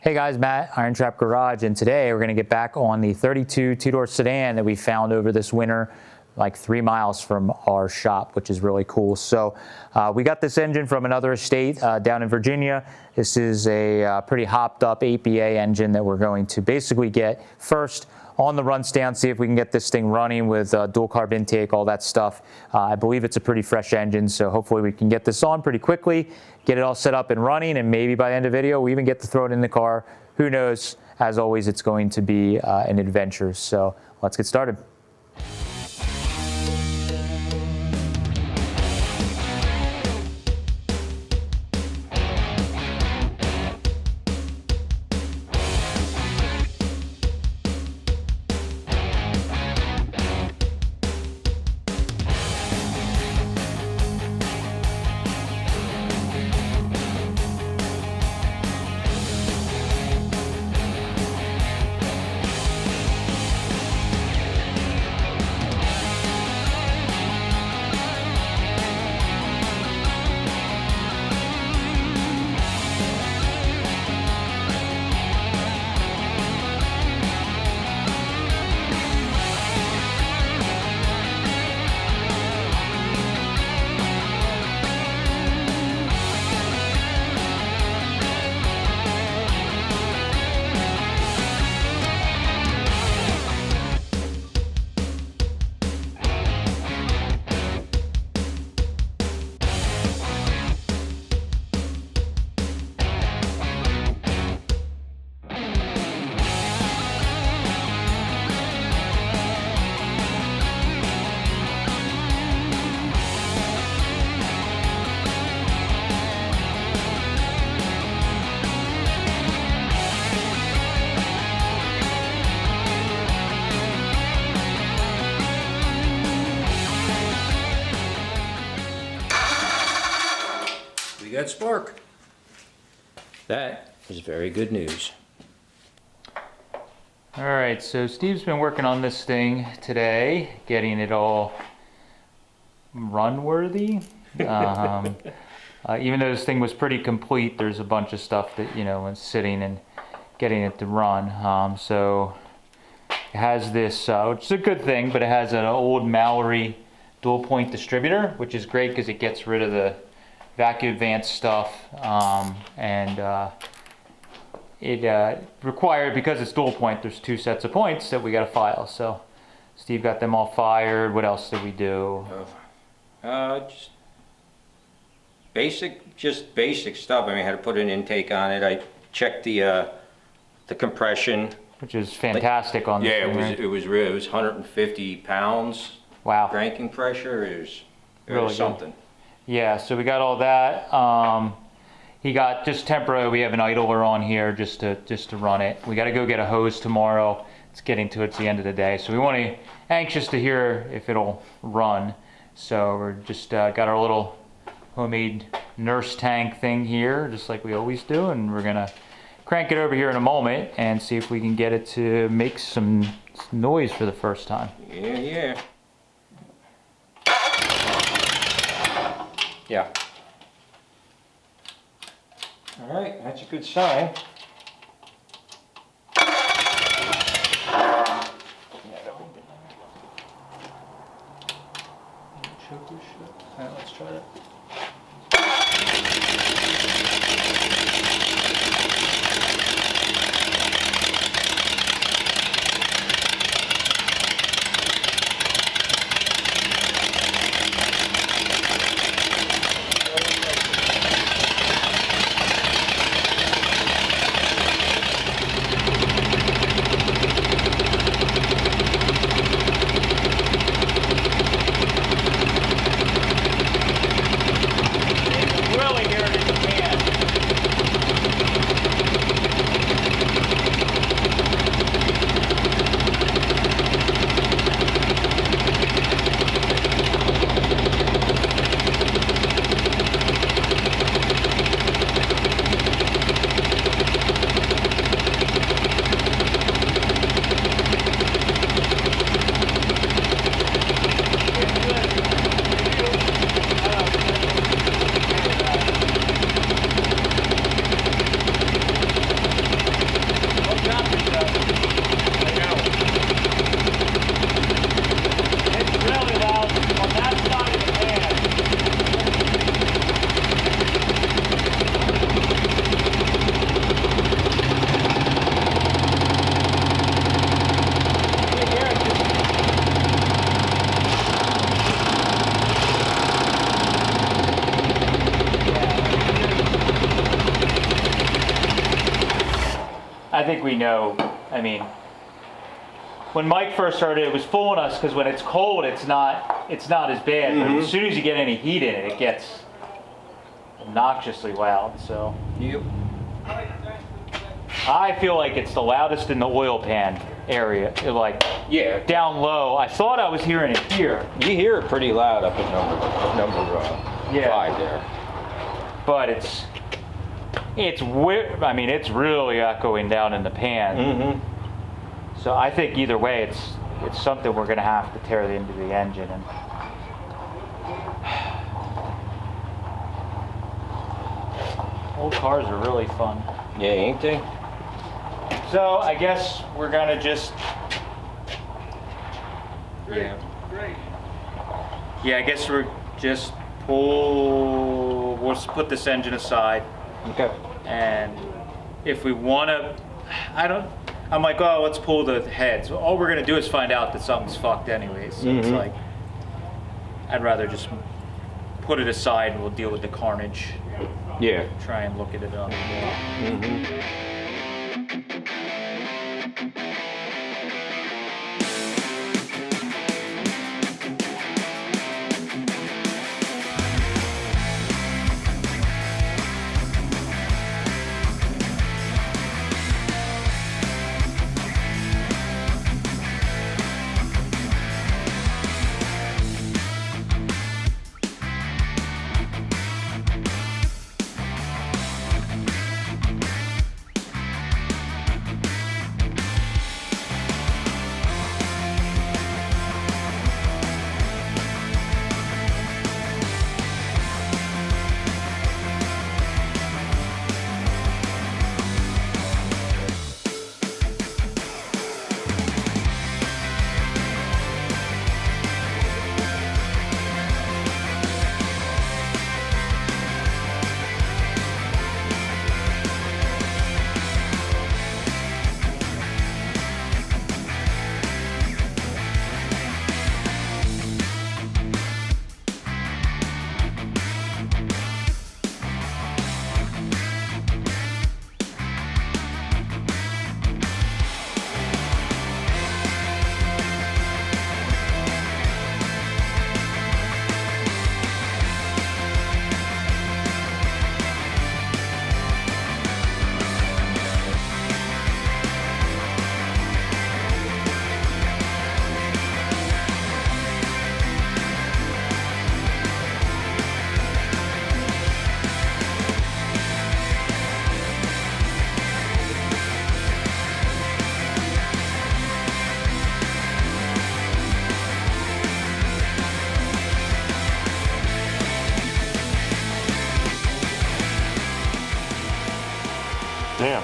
Hey guys, Matt, IronTrap Garage, and today we're going to get back on the 32 two-door sedan that we found over this winter, like 3 miles from our shop, which is really cool. So we got this engine from another estate down in Virginia. This is a pretty hopped up 8BA engine that we're going to basically get first on the run stand, see if we can get this thing running with dual carb intake, all that stuff. I believe it's a pretty fresh engine, so hopefully we can get this on pretty quickly, get it all set up and running, and maybe by the end of the video we even get to throw it in the car. Who knows? As always, it's going to be an adventure, so let's get started. Got spark. That is very good news. All right, so Steve's been working on this thing today, getting it all run-worthy. Even though this thing was pretty complete, there's a bunch of stuff that, you know, is sitting and getting it to run. So it has this, which is a good thing, but it has an old Mallory dual-point distributor, which is great because it gets rid of the vacuum advanced stuff, it required, because it's dual point, there's 2 sets of points that we got to file. So Steve got them all fired. What else did we do? Just basic stuff. I mean, I had to put an intake on it. I checked the compression, which is fantastic on this thing, right? it was 150 pounds. Wow. Cranking pressure. It was really something. Good. Yeah, so we got all that. He got just temporary. We have an idler on here just to run it. We got to go get a hose tomorrow. It's getting towards the end of the day, so we want to anxious to hear if it'll run. So we're just got our little homemade nurse tank thing here, just like we always do, and we're gonna crank it over here in a moment and see if we can get it to make some noise for the first time. Yeah. Yeah. All right, that's a good sign. All right, let's try it. I think we know. I mean, when Mike first started, it was fooling us because when it's cold, it's not as bad. But as soon as you get any heat in it, it gets obnoxiously loud. So Yep. I feel like it's the loudest in the oil pan area. Like Yeah. down low. I thought I was hearing it here, You hear it pretty loud up at number Yeah. 5 there. but it's I mean, it's really echoing down in the pan. So I think either way, it's something we're going to have to tear into the engine. And old cars are really fun. Yeah, ain't they? So I guess we're going to just. Yeah. Yeah, I guess we're just we'll just put this engine aside. Okay. And if we want to, I'm like, oh, let's pull the heads. All we're going to do is find out that something's fucked anyways. So it's like, I'd rather just put it aside and we'll deal with the carnage. Yeah. Try and look at it up. Damn.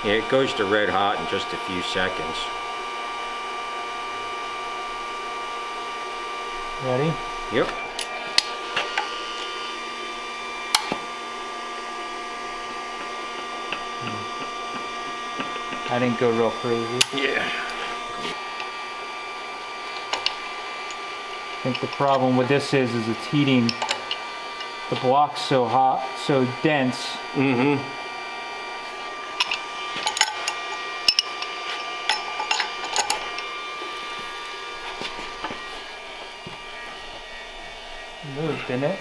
Yeah, it goes to red hot in just a few seconds. Ready? Yep. I didn't go real crazy. Yeah. I think the problem with this is it's heating the blocks so hot, so dense. Moved, didn't it?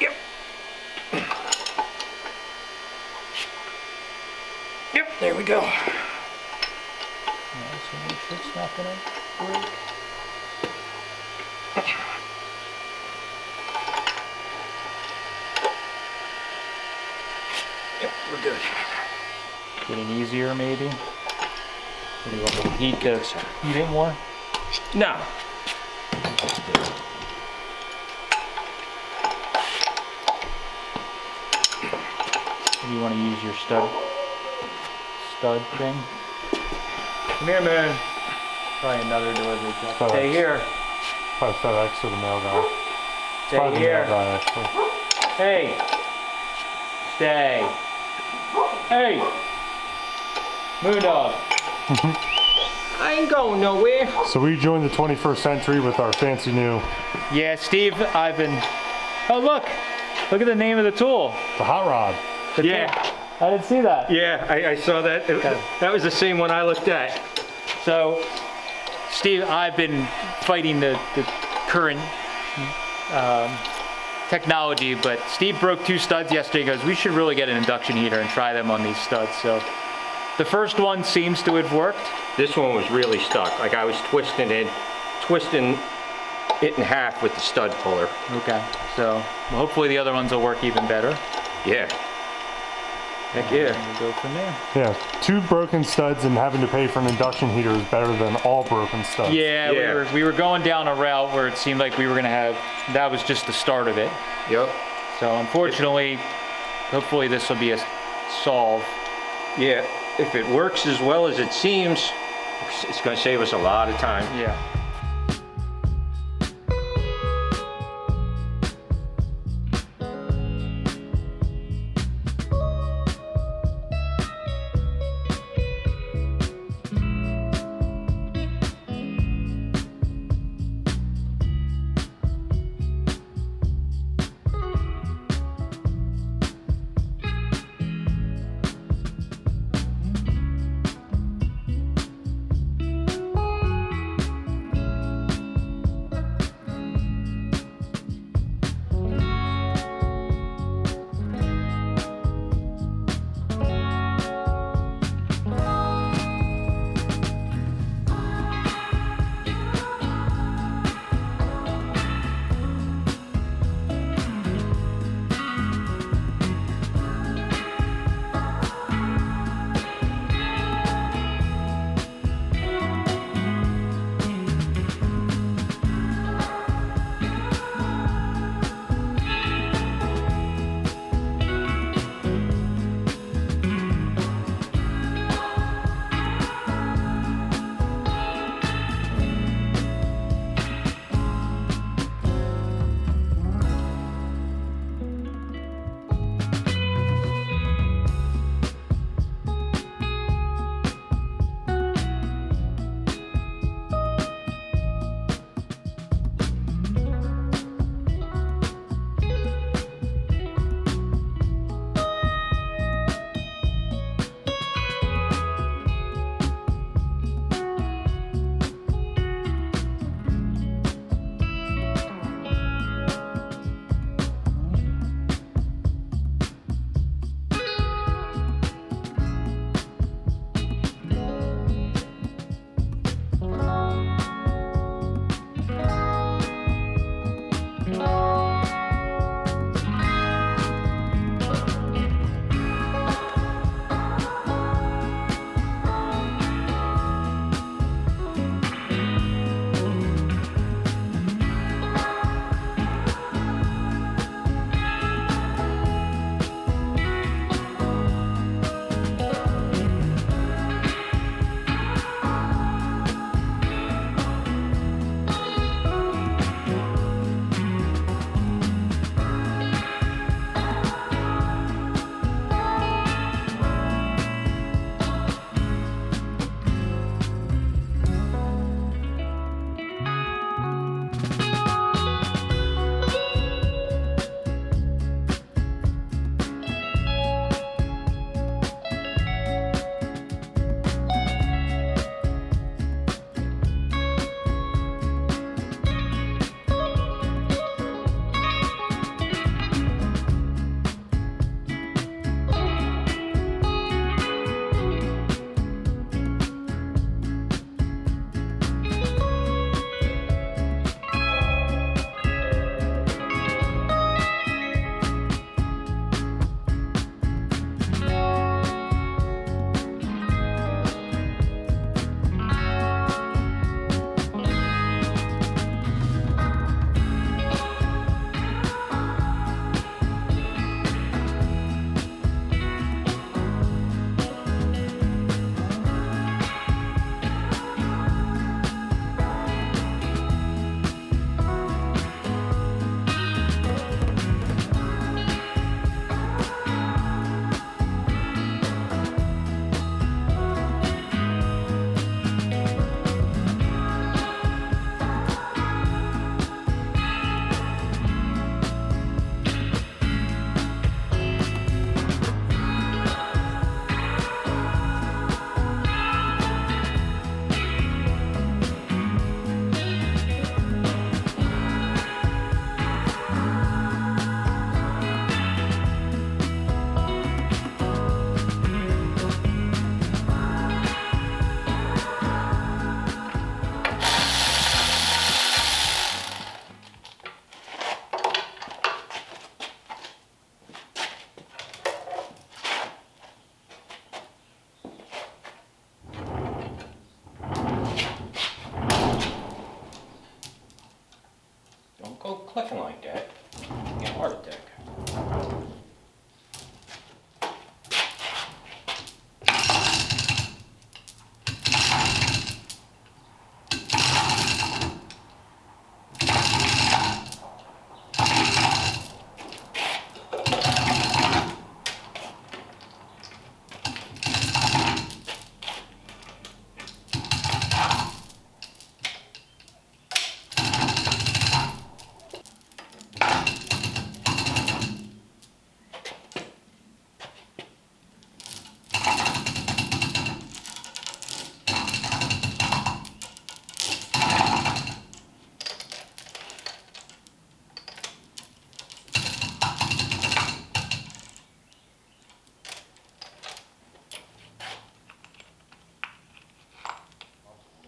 Yep. Yep, there we go. Yeah, so make sure it's not gonna break. Yep, we're good. Getting easier, maybe. Or do you want me to heat it more? No. Or do you want to use your stud thing? Come here, Moon. Probably another delivery truck. FedEx. Stay here. Probably FedEx or the mail guy. Stay Probably the here. mail guy, actually. Hey. Stay. Hey. Moon dog. I ain't going nowhere. So we joined the 21st century with our fancy new, Yeah, Steve, I've been. Oh, look. Look at the name of the tool. the hot rod. Yeah. I didn't see that. Yeah, I saw that. That was the same one I looked at. So, Steve, I've been fighting the current technology, but Steve broke 2 studs yesterday. He goes, we should really get an induction heater and try them on these studs. So the first one seems to have worked. This one was really stuck. Like I was twisting it in half with the stud puller. Okay, so hopefully the other ones will work even better. Yeah. Heck yeah. And we'll go from there. Yeah, 2 broken studs and having to pay for an induction heater is better than all broken studs. Yeah, Yeah. we were going down a route where it seemed like we were going to have, that was just the start of it. Yep. So unfortunately, hopefully this will be a solve. Yeah. If it works as well as it seems, it's going to save us a lot of time. Yeah.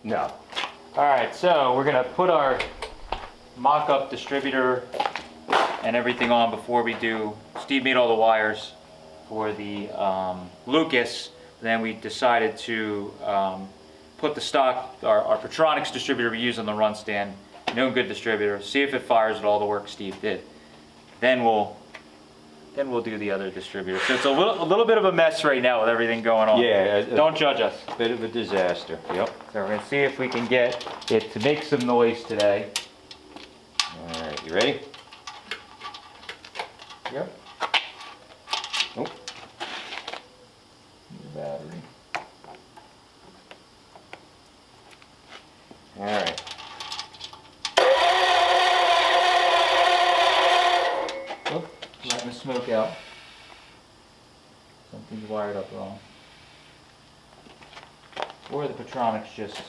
No. All right, so we're gonna put our mock-up distributor and everything on before we do. Steve made all the wires for the Lucas. Then we decided to put the stock, our Petronics distributor we use on the run stand, known good distributor, see if it fires at all the work Steve did. Then we'll do the other distributor. So it's a little bit of a mess right now with everything going on. Yeah. Don't judge us. Bit of a disaster. Yep. So we're gonna see if we can get it to make some noise today. All right, you ready? Yep. Oh. Battery. All right. Oh, letting the smoke out. Something's wired up wrong. Or the Petronics just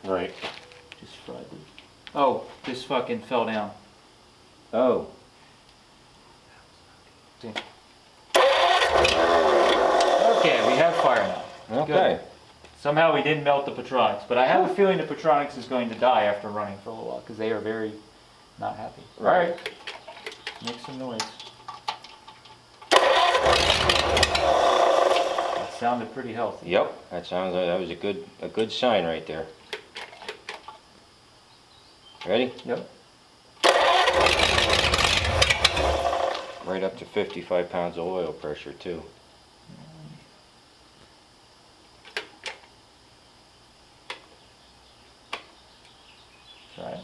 Right. fried it. Oh, this fucking fell down. Oh. See. Okay, we have fire now. Okay. Good. Somehow we didn't melt the Petronics, but I have a feeling the Petronics is going to die after running for a little while because they are very not happy. Right. All right, make some noise. That sounded pretty healthy. Yep. That sounds like that was a good sign right there. Ready? Yep. Right up to 55 pounds of oil pressure too. Try it.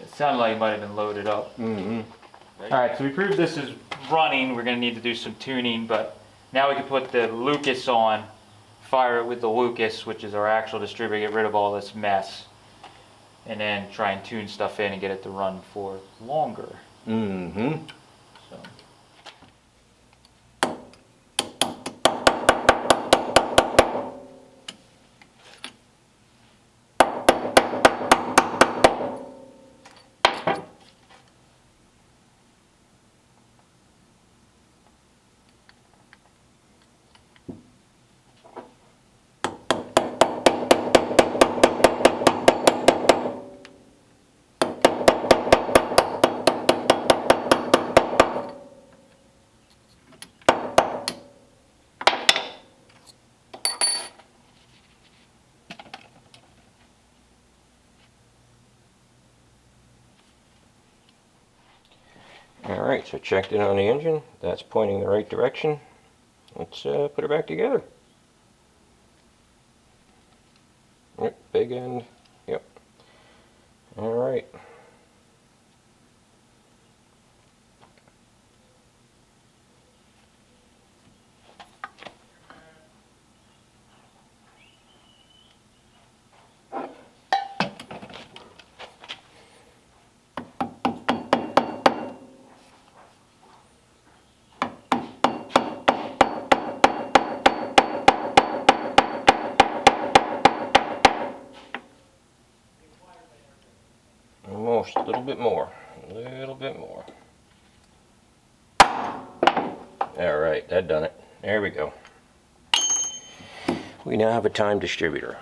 It sounded like it might have been loaded up. Mm-hmm. All right, so we proved this is running. We're going to need to do some tuning, but now we can put the Lucas on, fire it with the Lucas, which is our actual distributor, get rid of all this mess, and then try and tune stuff in and get it to run for longer. Mm-hmm. So. Alright, so checked it on the engine. That's pointing the right direction. Let's put it back together. Yep, big end. Yep. Alright. Almost, a little bit more. A little bit more. Alright, that done it. There we go. We now have a time distributor.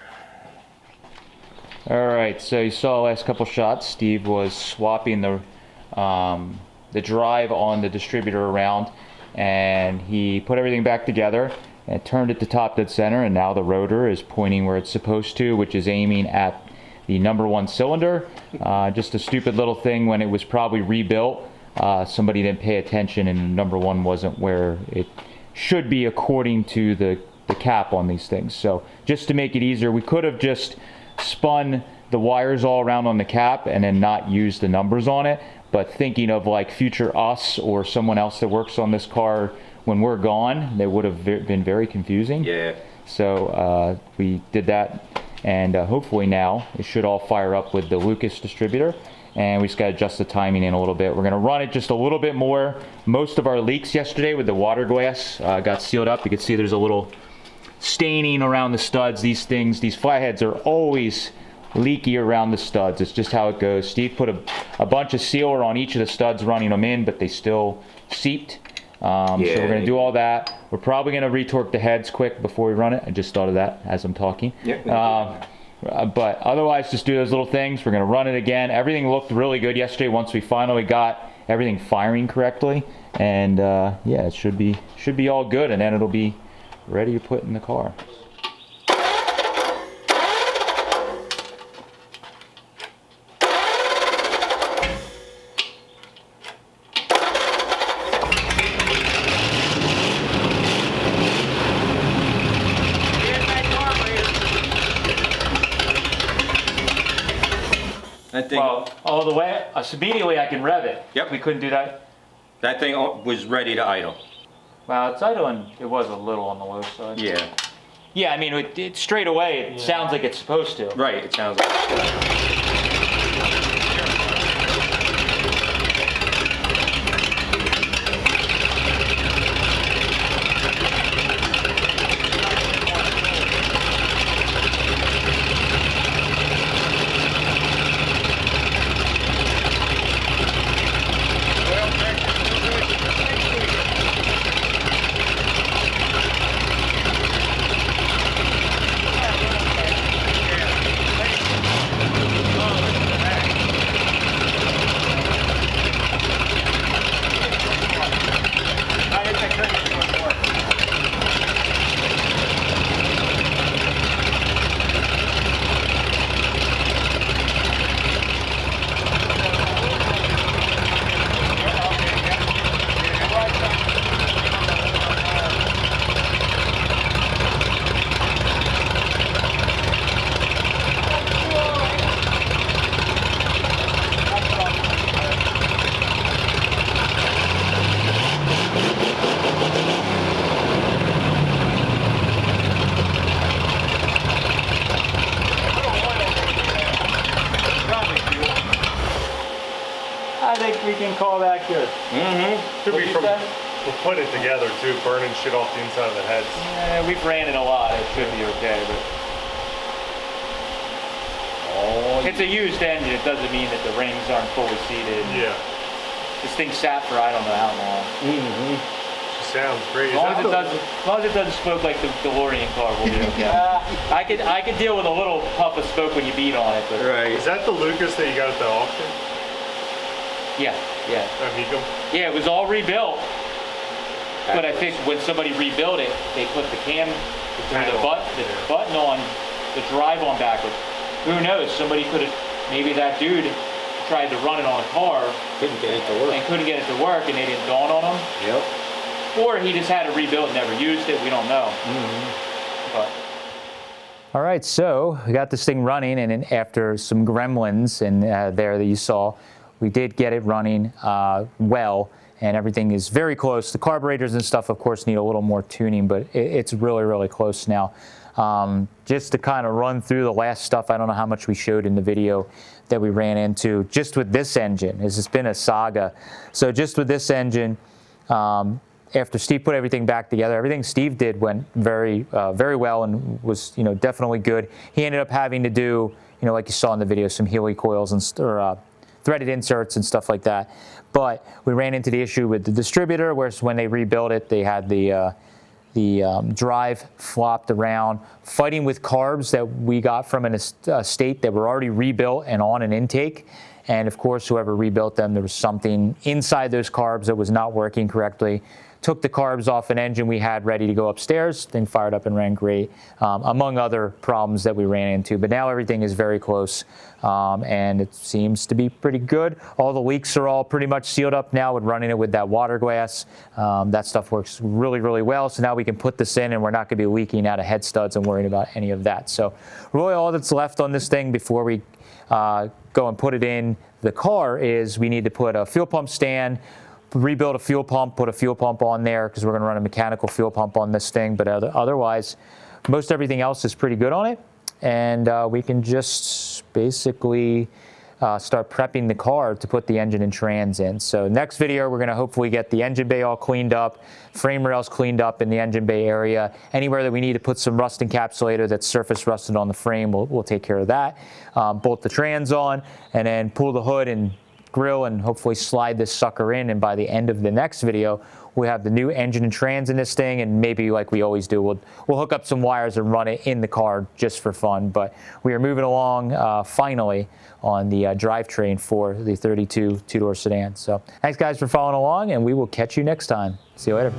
All right, so you saw the last couple shots. Steve was swapping the drive on the distributor around, and he put everything back together and turned it to top dead center, and now the rotor is pointing where it's supposed to, which is aiming at the #1 cylinder. Just a stupid little thing when it was probably rebuilt. Somebody didn't pay attention and #1 wasn't where it should be according to the cap on these things. So just to make it easier, we could have just spun the wires all around on the cap and then not use the numbers on it. But thinking of like future us or someone else that works on this car when we're gone, they would have been very confusing. Yeah. So we did that. and hopefully now it should all fire up with the Lucas distributor. And we just got to adjust the timing in a little bit. We're going to run it just a little bit more. Most of our leaks yesterday with the water glass got sealed up. You can see there's a little staining around the studs. These flatheads are always leaky around the studs. It's just how it goes. Steve put a bunch of sealer on each of the studs running them in, but they still seeped. So we're going to do all that. We're probably going to retorque the heads quick before we run it. I just thought of that as I'm talking. Yep. But otherwise, just do those little things. We're going to run it again. Everything looked really good yesterday once we finally got everything firing correctly. And yeah, it should be all good, and then it'll be ready to put in the car. That thing, Well, all the way, so immediately I can rev it. Yep. We couldn't do that. that thing was ready to idle. Well, it's idling. It was a little on the low side. Yeah. Yeah, I mean, it straight away, it sounds like it's supposed to. Right, it sounds like. I think we can call that good. Could be What'd you from, say? we'll put it together too, burning shit off the inside of the heads. Yeah, we've ran it a lot. It should be okay, but it's a used engine. It doesn't mean that the rings aren't fully seated. Yeah. This thing sat for I don't know how long. Sounds great. As long as it doesn't smoke like the DeLorean car, we'll be okay. I could deal with a little puff of smoke when you beat on it, but Right. Is that the Lucas that you got at the auction? yeah. Amigo? Yeah, it was all rebuilt. But I think when somebody rebuilt it, they put the button on, the drive on backwards. Who knows? Somebody could have, maybe that dude tried to run it on a car Couldn't get it to work. and couldn't get it to work, and they didn't dawn on him. Yep. Or he just had it rebuilt and never used it. We don't know. But. All right, so we got this thing running, and then after some gremlins and there that you saw, we did get it running well, and everything is very close. The carburetors and stuff, of course, need a little more tuning, but it's really, really close now. Just to kind of run through the last stuff, I don't know how much we showed in the video that we ran into just with this engine. It's been a saga. So just with this engine, after Steve put everything back together, everything Steve did went very well and was definitely good. He ended up having to do like you saw in the video, some Healy coils and threaded inserts and stuff like that. But we ran into the issue with the distributor, where when they rebuilt it, they had the drive flopped around, fighting with carbs that we got from an estate that were already rebuilt and on an intake. And of course, whoever rebuilt them, there was something inside those carbs that was not working correctly. Took the carbs off an engine we had ready to go upstairs, thing fired up and ran great, among other problems that we ran into. But now everything is very close, and it seems to be pretty good. All the leaks are all pretty much sealed up now with running it with that water glass. That stuff works really, really well. So now we can put this in, and we're not going to be leaking out of head studs and worrying about any of that. So really all that's left on this thing before we go and put it in the car is we need to put a fuel pump stand, rebuild a fuel pump, put a fuel pump on there because we're going to run a mechanical fuel pump on this thing. But otherwise, most everything else is pretty good on it. and we can just basically start prepping the car to put the engine and trans in. So next video, we're gonna hopefully get the engine bay all cleaned up, frame rails cleaned up in the engine bay area. Anywhere that we need to put some rust encapsulator that's surface rusted on the frame, we'll take care of that. Bolt the trans on, and then pull the hood and grill and hopefully slide this sucker in. And by the end of the next video, we have the new engine and trans in this thing, and maybe like we always do, we'll hook up some wires and run it in the car just for fun. But we are moving along finally on the drivetrain for the 32 two-door sedan. So thanks guys for following along, and we will catch you next time. See you later.